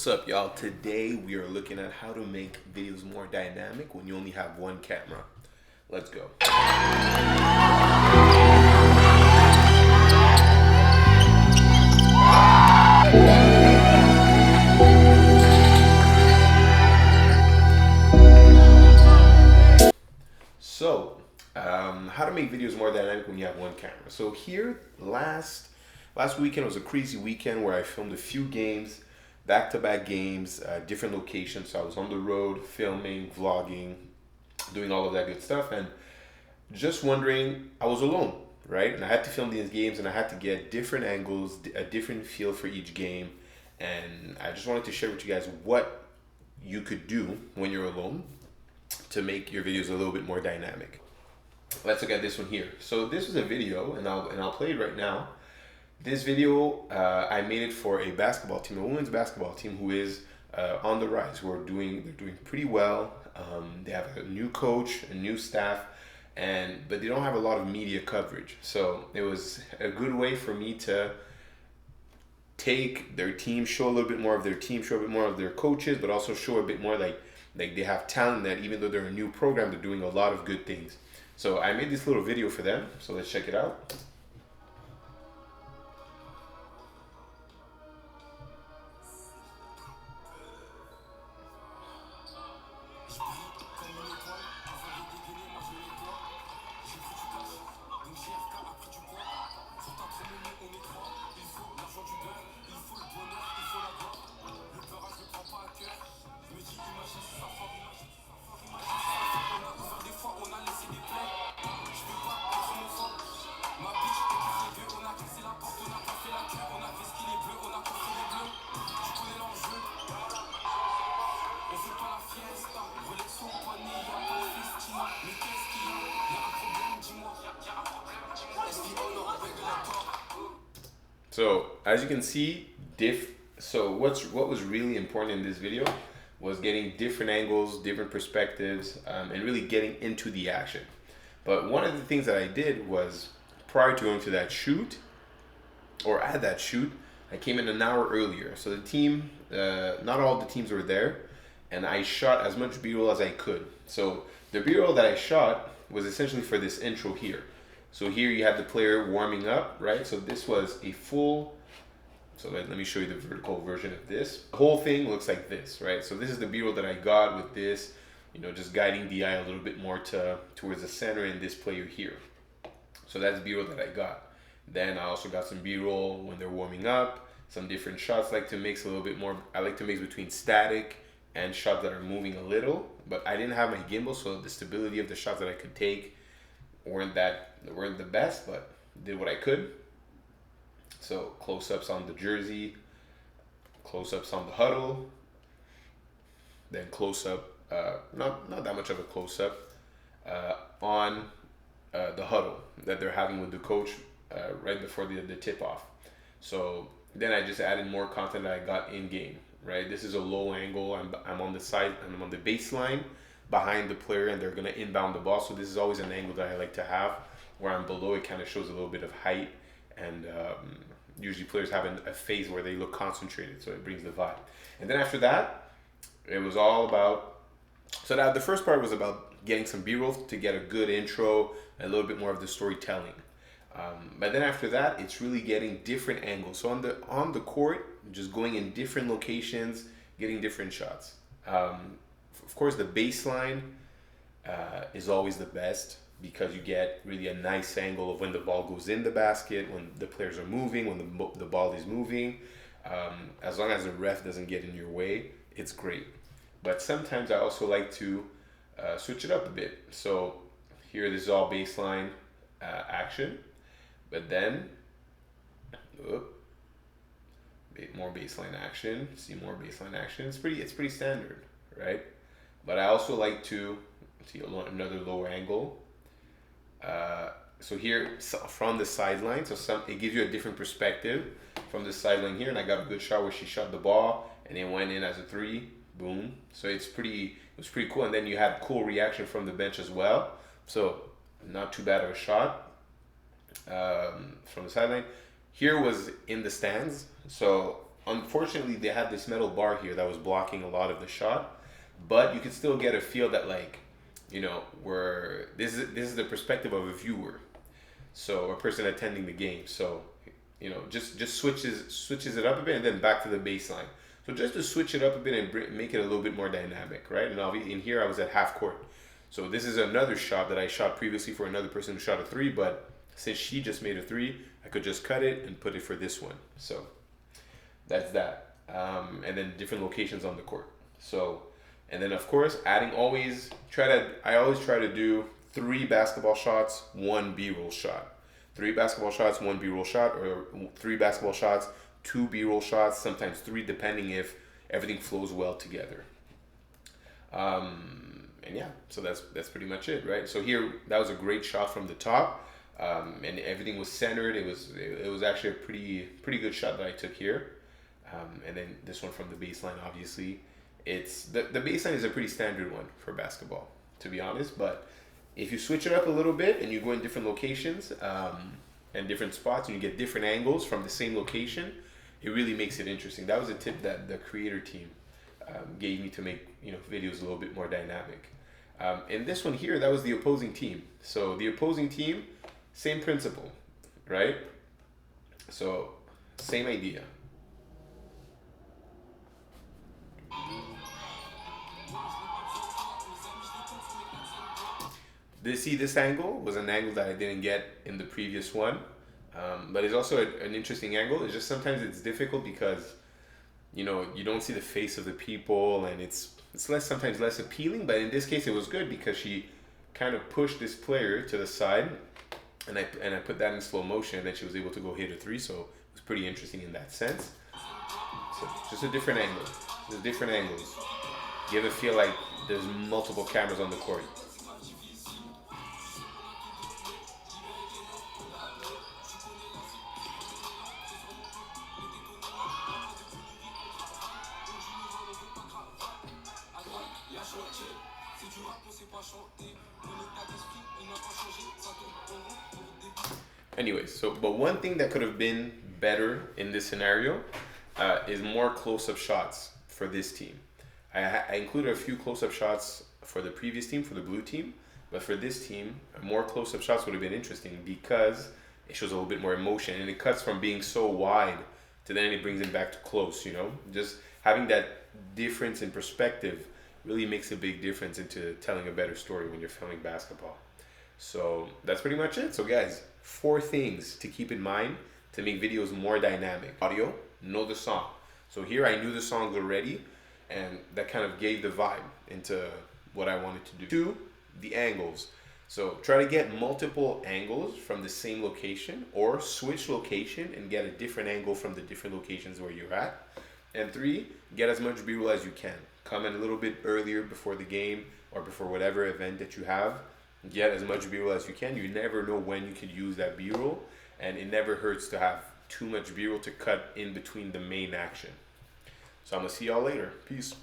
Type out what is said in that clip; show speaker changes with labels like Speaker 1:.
Speaker 1: What's up, y'all? Today we are looking at how to make videos more dynamic when you only have one camera. Let's go. How to make videos more dynamic when you have one camera. So here, last weekend was a crazy weekend where I filmed a few games, back-to-back games, different locations. So I was on the road, filming, vlogging, doing all of that good stuff, and just wondering, I was alone, right? And I had to film these games, and I had to get different angles, a different feel for each game, and I just wanted to share with you guys what you could do when you're alone to make your videos a little bit more dynamic. Let's look at this one here. So this was a video, and I'll play it right now. This video, I made it for a basketball team, a women's basketball team who is on the rise. They're doing pretty well. They have a new coach, a new staff, but they don't have a lot of media coverage. So it was a good way for me to take their team, show a little bit more of their team, show a bit more of their coaches, but also show a bit more like they have talent that even though they're a new program, they're doing a lot of good things. So I made this little video for them. So let's check it out. So as you can see, what was really important in this video was getting different angles, different perspectives, and really getting into the action. But one of the things that I did was prior to going to that shoot, or at that shoot, I came in an hour earlier. So the team, not all the teams were there, and I shot as much B-roll as I could. So the B-roll that I shot was essentially for this intro here. So here you have the player warming up, right? So this was a full, so let me show you the vertical version of this. The whole thing looks like this, right? So this is the B-roll that I got with this, just guiding the eye a little bit more towards the center and this player here. So that's B-roll that I got. Then I also got some B-roll when they're warming up, some different shots. I like to mix a little bit more. I like to mix between static and shots that are moving a little, but I didn't have my gimbal, so the stability of the shots that I could take weren't the best, but did what I could. So close-ups on the jersey, close-ups on the huddle, then close-up, not that much of a close-up, on the huddle that they're having with the coach right before the tip-off. So then I just added more content that I got in-game, right? This is a low angle. I'm on the side, and I'm on the baseline behind the player, and they're going to inbound the ball. So this is always an angle that I like to have. Where I'm below, it kind of shows a little bit of height, and usually players have a phase where they look concentrated, so it brings the vibe. And then after that, it was all about, so now the first part was about getting some B-roll to get a good intro, a little bit more of the storytelling. But then after that, it's really getting different angles. So on the court, just going in different locations, getting different shots. Of course, the baseline is always the best because you get really a nice angle of when the ball goes in the basket, when the players are moving, when the ball is moving. As long as the ref doesn't get in your way, it's great. But sometimes I also like to switch it up a bit. So here, this is all baseline action, but then more baseline action. See more baseline action. It's pretty standard, right? But I also like to see another lower angle. So here from the sideline, so it gives you a different perspective from the sideline here, and I got a good shot where she shot the ball and it went in as a 3, boom. So it was pretty cool, and then you had cool reaction from the bench as well. So not too bad of a shot from the sideline. Here was in the stands, so unfortunately they had this metal bar here that was blocking a lot of the shot, but you could still get a feel that like, you know, where this is the perspective of a viewer, so a person attending the game. So, you know, just switches it up a bit and then back to the baseline. So just to switch it up a bit and make it a little bit more dynamic, right? And obviously in here I was at half court. So this is another shot that I shot previously for another person who shot a 3, but since she just made a 3, I could just cut it and put it for this one. So that's that. And then different locations on the court. So, and then of course, I always try to do 3 basketball shots, 1 B-roll shot. 3 basketball shots, 1 B-roll shot, or 3 basketball shots, 2 B-roll shots, sometimes 3, depending if everything flows well together. And yeah, so that's pretty much it, right? So here, that was a great shot from the top, and everything was centered. It was actually a pretty good shot that I took here. And then this one from the baseline, obviously. It's the baseline is a pretty standard one for basketball, to be honest. But if you switch it up a little bit and you go in different locations and different spots, and you get different angles from the same location, it really makes it interesting. That was a tip that the creator team gave me to make, you know, videos a little bit more dynamic. And this one here, that was the opposing team. So the opposing team, same principle, right? So same idea. This angle was an angle that I didn't get in the previous one, but it's also an interesting angle. It's just sometimes it's difficult because, you know, you don't see the face of the people, and it's sometimes less appealing. But in this case, it was good because she kind of pushed this player to the side, and I put that in slow motion, and then she was able to go hit a 3. So it was pretty interesting in that sense. So just a different angle. There's different angles. You ever feel like there's multiple cameras on the court? Anyways, but one thing that could have been better in this scenario is more close-up shots for this team. I included a few close-up shots for the previous team, for the blue team, but for this team, more close-up shots would have been interesting because it shows a little bit more emotion, and it cuts from being so wide to then it brings it back to close, you know? Just having that difference in perspective really makes a big difference into telling a better story when you're filming basketball. So that's pretty much it. So guys, 4 things to keep in mind to make videos more dynamic. Audio, know the song. So here I knew the songs already, and that kind of gave the vibe into what I wanted to do. 2, the angles. So try to get multiple angles from the same location, or switch location and get a different angle from the different locations where you're at. And 3, get as much B-roll as you can. Come in a little bit earlier before the game or before whatever event that you have. Get as much B-roll as you can. You never know when you could use that B-roll, and it never hurts to have too much B-roll to cut in between the main action. So I'm gonna see y'all later. Peace.